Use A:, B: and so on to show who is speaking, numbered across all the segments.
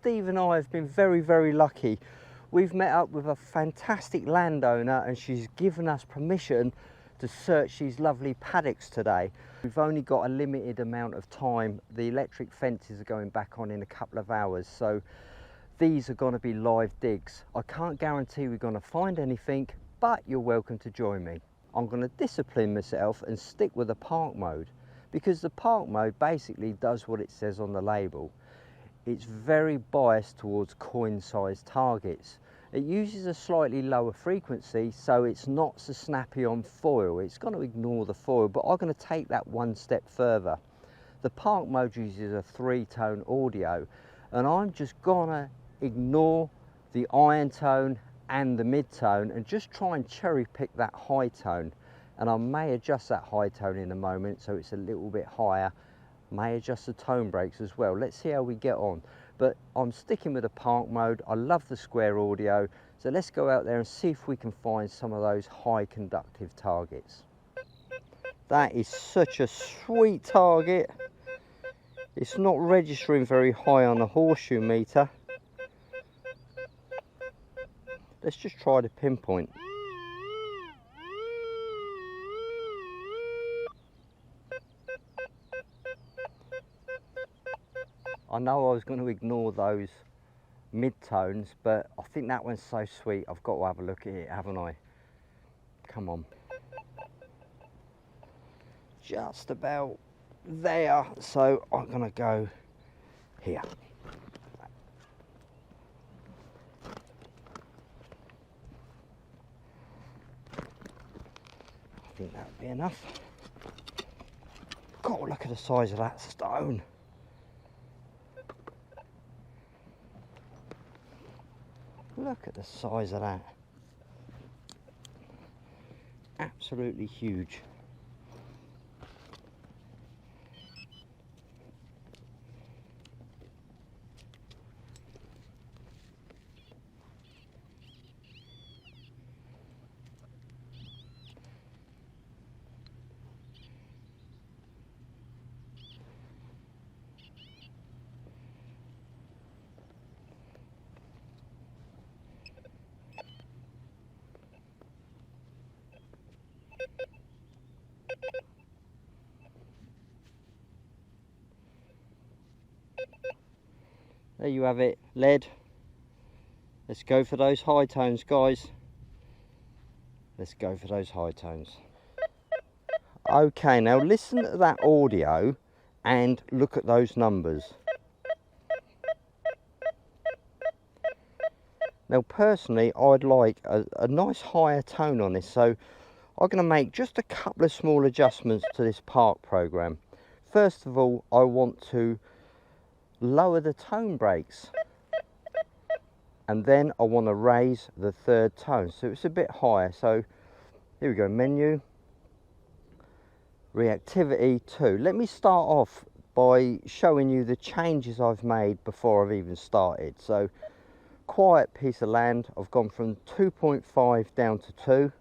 A: Steve and I have been very, very lucky. We've met up with a fantastic landowner and she's given us permission to search these lovely paddocks today. We've only got a limited amount of time. The electric fences are going back on in a couple of hours, so these are going to be live digs. I can't guarantee we're going to find anything, but you're welcome to join me. I'm going to discipline myself and stick with the park mode, because the park mode basically does what it says on the label. It's very biased towards coin-sized targets. It uses a slightly lower frequency, so it's not so snappy on foil. It's going to ignore the foil, but I'm going to take that one step further. The park mode uses a 3-tone audio, and I'm just going to ignore the iron tone and the mid-tone and just try and cherry pick that high tone. And I may adjust that high tone in a moment so it's a little bit higher. May adjust the tone breaks as well. Let's see how we get on. But I'm sticking with the park mode. I love the square audio. So let's go out there and see if we can find some of those high conductive targets. That is such a sweet target. It's not registering very high on the horseshoe meter. Let's just try to pinpoint. I know I was going to ignore those mid-tones, but I think that one's so sweet, I've got to have a look at it, haven't I? Come on. Just about there, so I'm going to go here. I think that would be enough. God, look at the size of that stone. Look at the size of that. Absolutely huge. There you have it, lead. Let's go for those high tones, guys. Let's go for those high tones. Okay, now listen to that audio and look at those numbers. Now personally, I'd like a nice higher tone on this, so I'm going to make just a couple of small adjustments to this park program. First of all, I want to lower the tone breaks, and then I want to raise the third tone so it's a bit higher. So here we go, menu, reactivity 2. Let me start off by showing you the changes I've made before I've even started. So quiet piece of land, I've gone from 2.5 down to 2.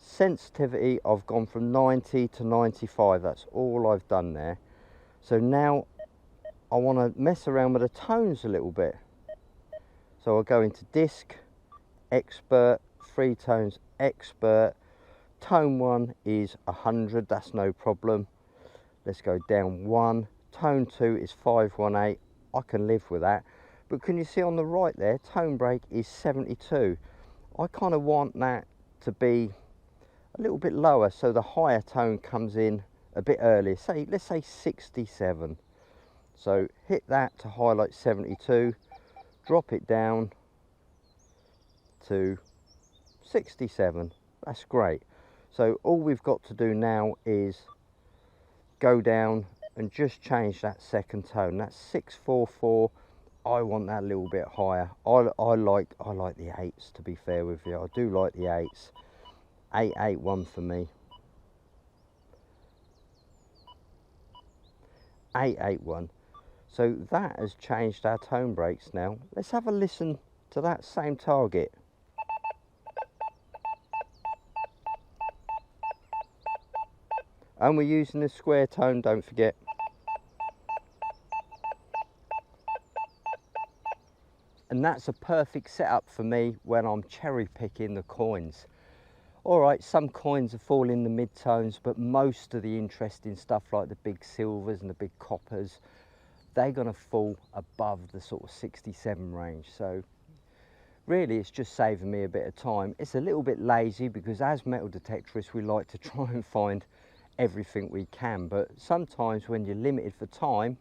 A: Sensitivity, I've gone from 90 to 95. That's all I've done there. So now I want to mess around with the tones a little bit. So I'll go into disc, expert, 3 tones, expert. Tone 1 is 100, that's no problem. Let's go down 1. Tone 2 is 518. I can live with that. But can you see on the right there, tone break is 72. I kind of want that to be a little bit lower, so the higher tone comes in a bit earlier. Say, let's say 67. So hit that to highlight 72, drop it down to 67. That's great. So all we've got to do now is go down and just change that second tone. That's 644. I want that a little bit higher. I like the 8s, to be fair with you. I do like the 8s. 881 for me. 881. So that has changed our tone breaks now. Let's have a listen to that same target. And we're using the square tone, don't forget. And that's a perfect setup for me when I'm cherry picking the coins. All right, some coins are fall in the mid-tones, but most of the interesting stuff like the big silvers and the big coppers, they're going to fall above the sort of 67 range. So really it's just saving me a bit of time. It's a little bit lazy because as metal detectorists we like to try and find everything we can, but sometimes when you're limited for time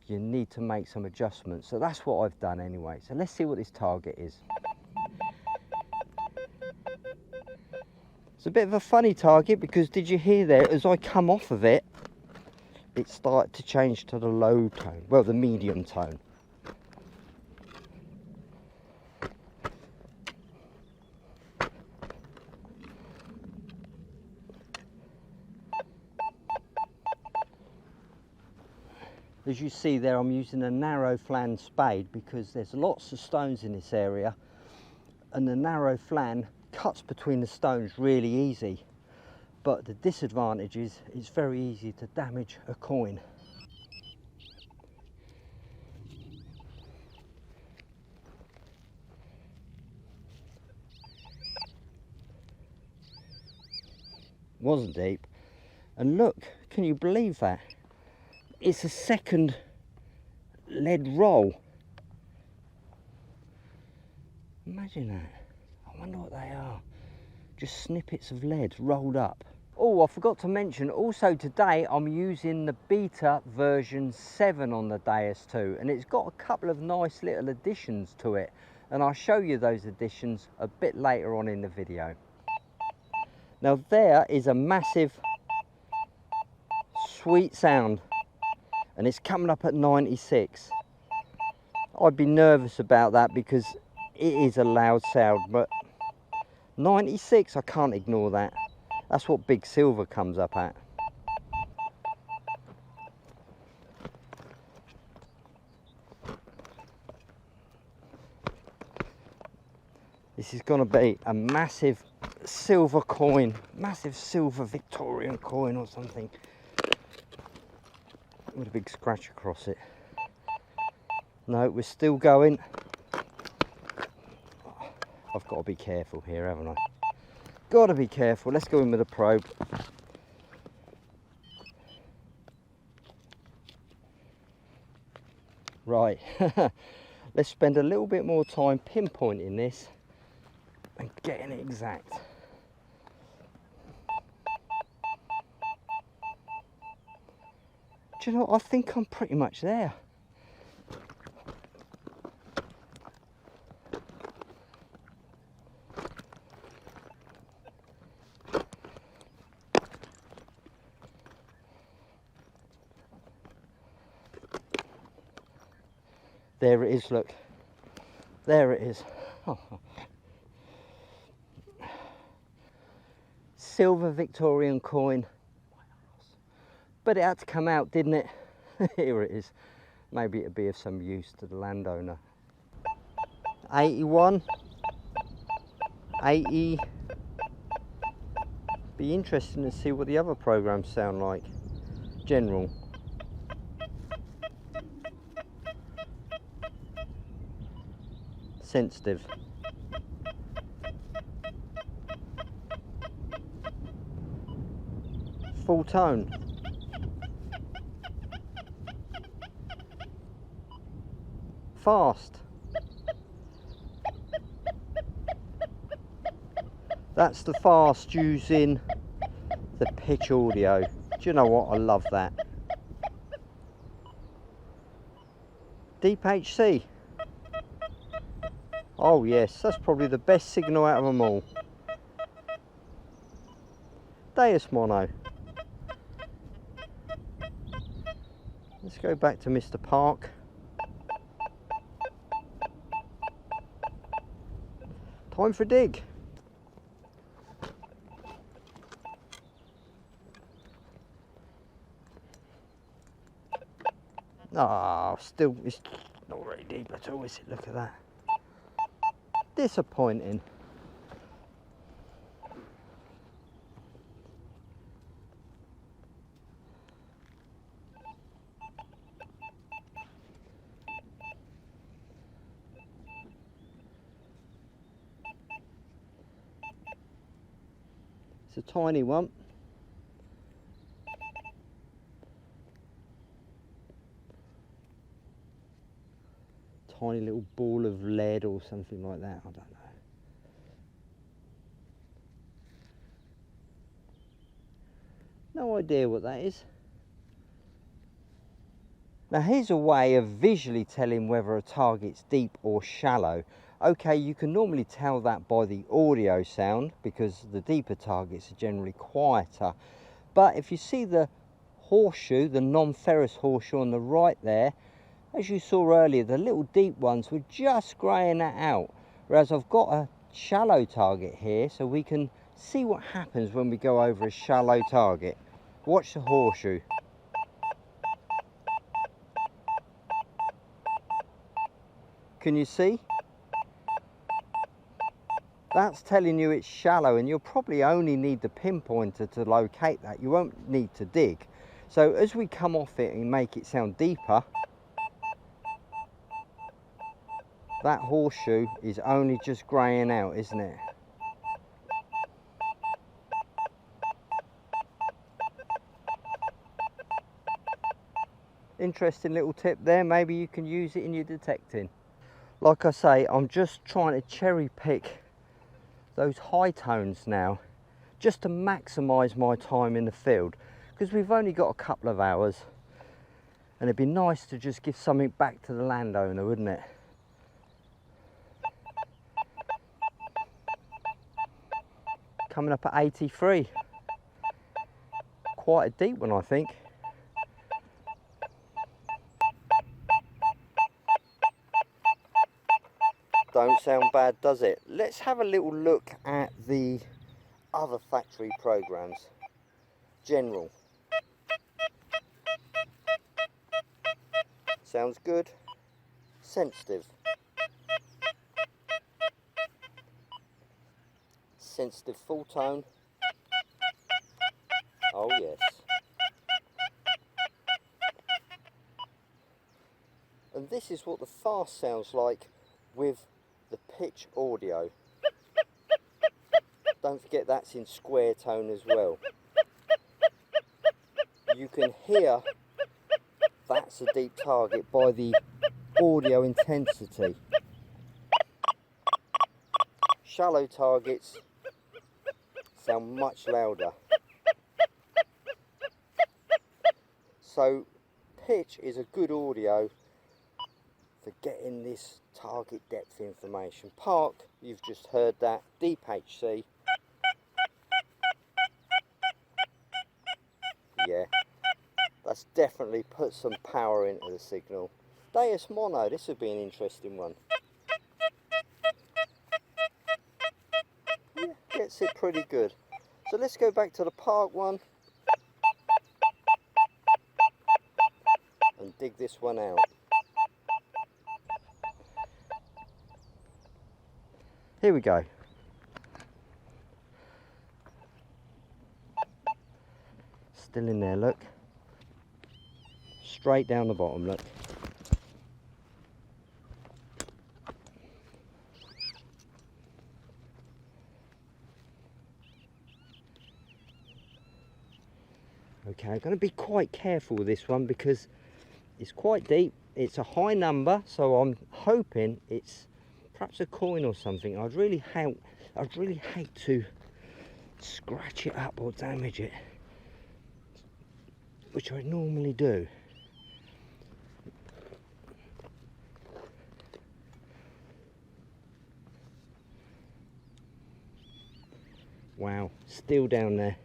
A: you need to make some adjustments. So that's what I've done anyway. So let's see what this target is. It's a bit of a funny target because did you hear there, as I come off of it, it started to change to the low tone, well, the medium tone. As you see there, I'm using a narrow flange spade because there's lots of stones in this area, and the narrow flange cuts between the stones really easy. But the disadvantage is it's very easy to damage a coin. Wasn't deep. And look, can you believe that? It's a second lead roll. Imagine that. I wonder what they are. Just snippets of lead rolled up. Oh, I forgot to mention, also today I'm using the beta version 7 on the Deus 2, and it's got a couple of nice little additions to it, and I'll show you those additions a bit later on in the video. Now there is a massive sweet sound, and it's coming up at 96. I'd be nervous about that because it is a loud sound, but 96, I can't ignore that. That's what big silver comes up at. This is going to be a massive silver coin, massive silver Victorian coin or something, with a big scratch across it. No, we're still going. I've got to be careful here, haven't I? Got to be careful. Let's go in with a probe. Right, let's spend a little bit more time pinpointing this and getting it exact. Do you know what? I think I'm pretty much there. There it is, look. There it is. Oh. Silver Victorian coin. But it had to come out, didn't it? Here it is. Maybe it'd be of some use to the landowner. 81. 80. Be interesting to see what the other programs sound like. General. Sensitive. Full tone. Fast. That's the fast using the pitch audio. Do you know what? I love that. Deep HC. Oh yes, that's probably the best signal out of them all. Deus Mono. Let's go back to Mr. Park. Time for a dig. Ah, still, it's not very deep at all, is it? Look at that. Disappointing. It's a tiny one. Tiny little ball of lead or something like that, I don't know. No idea what that is. Now here's a way of visually telling whether a target's deep or shallow. Okay, you can normally tell that by the audio sound because the deeper targets are generally quieter. But if you see the horseshoe, the non-ferrous horseshoe on the right there, as you saw earlier, the little deep ones were just greying that out. Whereas I've got a shallow target here, so we can see what happens when we go over a shallow target. Watch the horseshoe. Can you see? That's telling you it's shallow, and you'll probably only need the pinpointer to locate that. You won't need to dig. So as we come off it and make it sound deeper, that horseshoe is only just greying out, isn't it? Interesting little tip there, maybe you can use it in your detecting. Like I say, I'm just trying to cherry pick those high tones now, just to maximise my time in the field, because we've only got a couple of hours, and it'd be nice to just give something back to the landowner, wouldn't it? Coming up at 83. Quite a deep one, I think. Don't sound bad, does it? Let's have a little look at the other factory programs. General. Sounds good. Sensitive. Sensitive full tone. Oh yes. And this is what the fast sounds like with the pitch audio. Don't forget that's in square tone as well. You can hear that's a deep target by the audio intensity. Shallow targets sound much louder. So pitch is a good audio for getting this target depth information. Park, you've just heard that. Deep HC. Yeah, that's definitely put some power into the signal. Deus Mono, this would be an interesting one. Yeah, gets it pretty good. So let's go back to the Park one and dig this one out. Here we go. Still in there, look. Straight down the bottom, look. Okay, I'm going to be quite careful with this one because it's quite deep. It's a high number, so I'm hoping it's perhaps a coin or something. I'd really hate to scratch it up or damage it, which I normally do. Wow, still down there.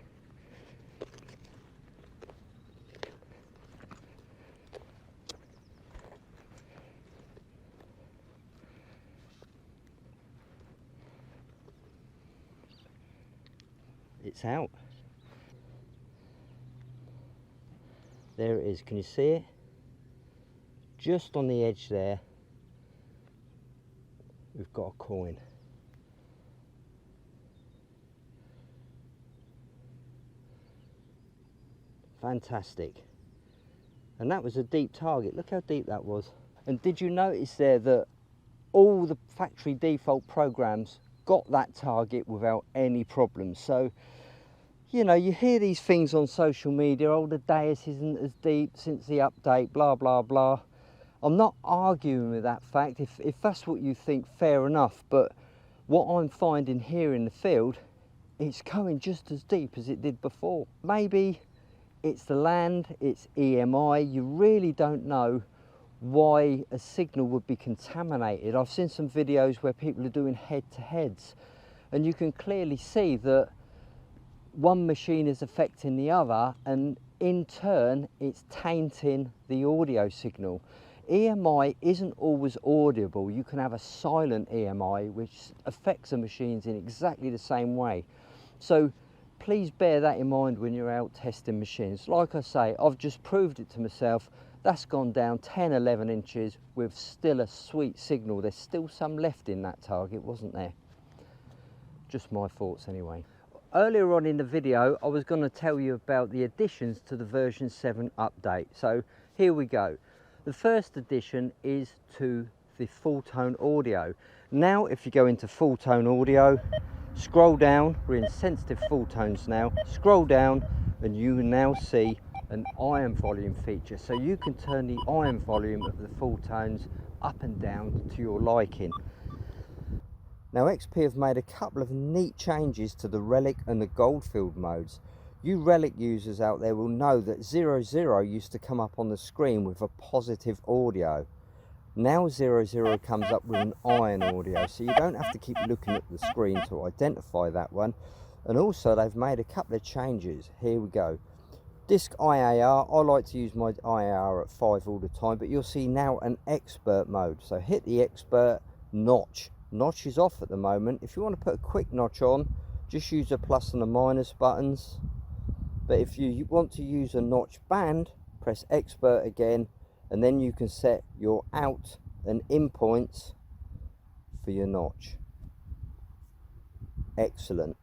A: It's out. There it is, can you see it? Just on the edge there, we've got a coin. Fantastic. And that was a deep target. Look how deep that was. And did you notice there that all the factory default programs got that target without any problems? So you know, you hear these things on social media, oh, the dais isn't as deep since the update, blah, blah, blah. I'm not arguing with that fact. If that's what you think, fair enough. But what I'm finding here in the field, it's going just as deep as it did before. Maybe it's the land, it's EMI, you really don't know why a signal would be contaminated. I've seen some videos where people are doing head-to-heads, and you can clearly see that one machine is affecting the other, and in turn it's tainting the audio signal. EMI isn't always audible. You can have a silent EMI which affects the machines in exactly the same way. So please bear that in mind when you're out testing machines. Like I say, I've just proved it to myself. That's gone down 10, 11 inches with still a sweet signal. There's still some left in that target, wasn't there? Just my thoughts anyway. Earlier on in the video, I was going to tell you about the additions to the version 7 update. So here we go. The first addition is to the full tone audio. Now, if you go into full tone audio, scroll down, we're in sensitive full tones now, scroll down and you now see an iron volume feature. So you can turn the iron volume of the full tones up and down to your liking. Now XP have made a couple of neat changes to the Relic and the Goldfield modes. You Relic users out there will know that 00 used to come up on the screen with a positive audio. Now 00 comes up with an iron audio, so you don't have to keep looking at the screen to identify that one. And also they've made a couple of changes. Here we go. Disc IAR, I like to use my IAR at 5 all the time, but you'll see now an expert mode. So hit the expert. Notch. Notch is off at the moment. If you want to put a quick notch on, just use the plus and the minus buttons. But if you want to use a notch band, press expert again, and then you can set your out and in points for your notch. Excellent.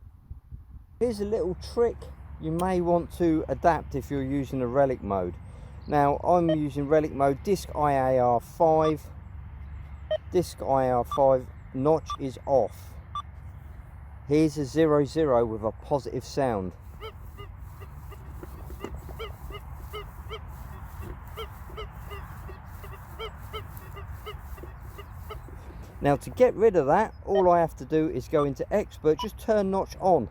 A: Here's a little trick you may want to adapt if you're using a Relic mode. Now I'm using Relic mode, disc IAR 5. Disc IAR 5, notch is off. Here's a 00 with a positive sound. Now to get rid of that, all I have to do is go into expert, just turn notch on.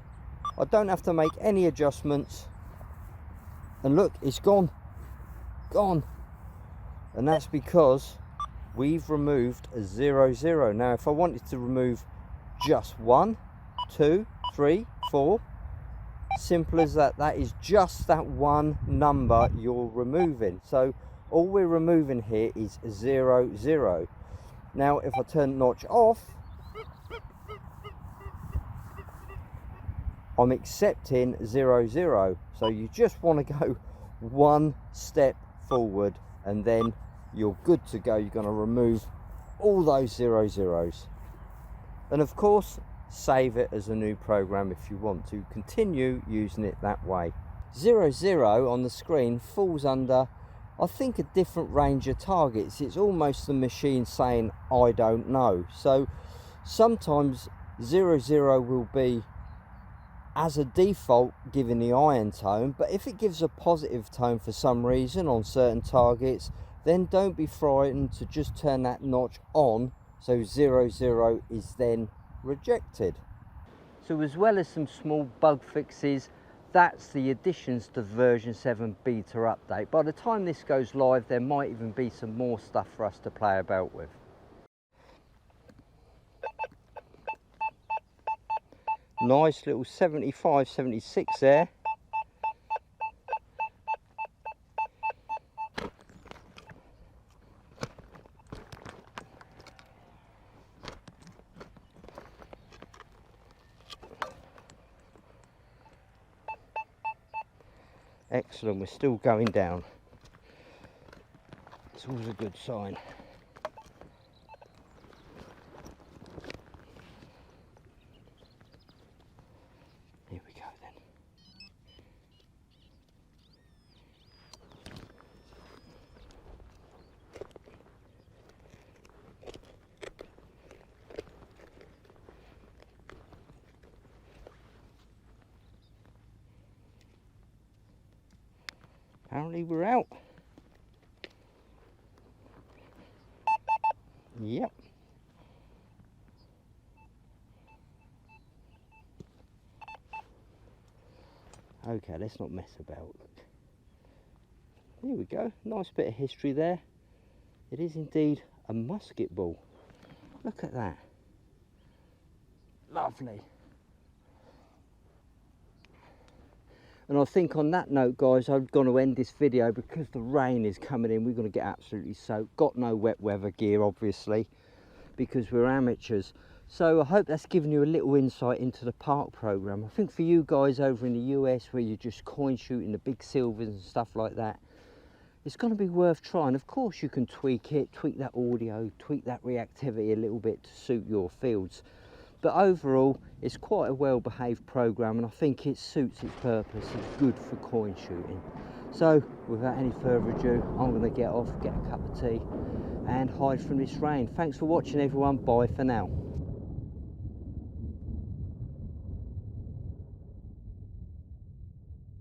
A: I don't have to make any adjustments. And look, it's gone. Gone. And that's because we've removed a 00. Now if I wanted to remove just 1, 2, 3, 4, simple as that. That is just that one number you're removing. So all we're removing here is 00. Now if I turn notch off, I'm accepting 00. So you just want to go one step forward and then you're good to go. You're going to remove all those 00s. And of course, save it as a new program if you want to continue using it that way. 00 on the screen falls under, I think, a different range of targets. It's almost the machine saying, I don't know. So sometimes 00 will be, as a default, giving the iron tone, but if it gives a positive tone for some reason on certain targets, then don't be frightened to just turn that notch on, so 00 is then rejected. So as well as some small bug fixes, that's the additions to version 7 beta update. By the time this goes live, there might even be some more stuff for us to play about with. Nice little 75, 76 there. Excellent, we're still going down. It's always a good sign. Here we go then. Apparently we're out. Yep. Okay, let's not mess about. Here we go, nice bit of history there. It is indeed a musket ball. Look at that. Lovely. And I think on that note, guys, I'm going to end this video because the rain is coming in. We're going to get absolutely soaked. Got no wet weather gear, obviously, because we're amateurs. So I hope that's given you a little insight into the park program. I think for you guys over in the US, where you're just coin shooting the big silvers and stuff like that, it's going to be worth trying. Of course, you can tweak it, tweak that audio, tweak that reactivity a little bit to suit your fields. But overall, it's quite a well-behaved program, and I think it suits its purpose. It's good for coin shooting. So, without any further ado, I'm going to get off, get a cup of tea, and hide from this rain. Thanks for watching, everyone. Bye for now.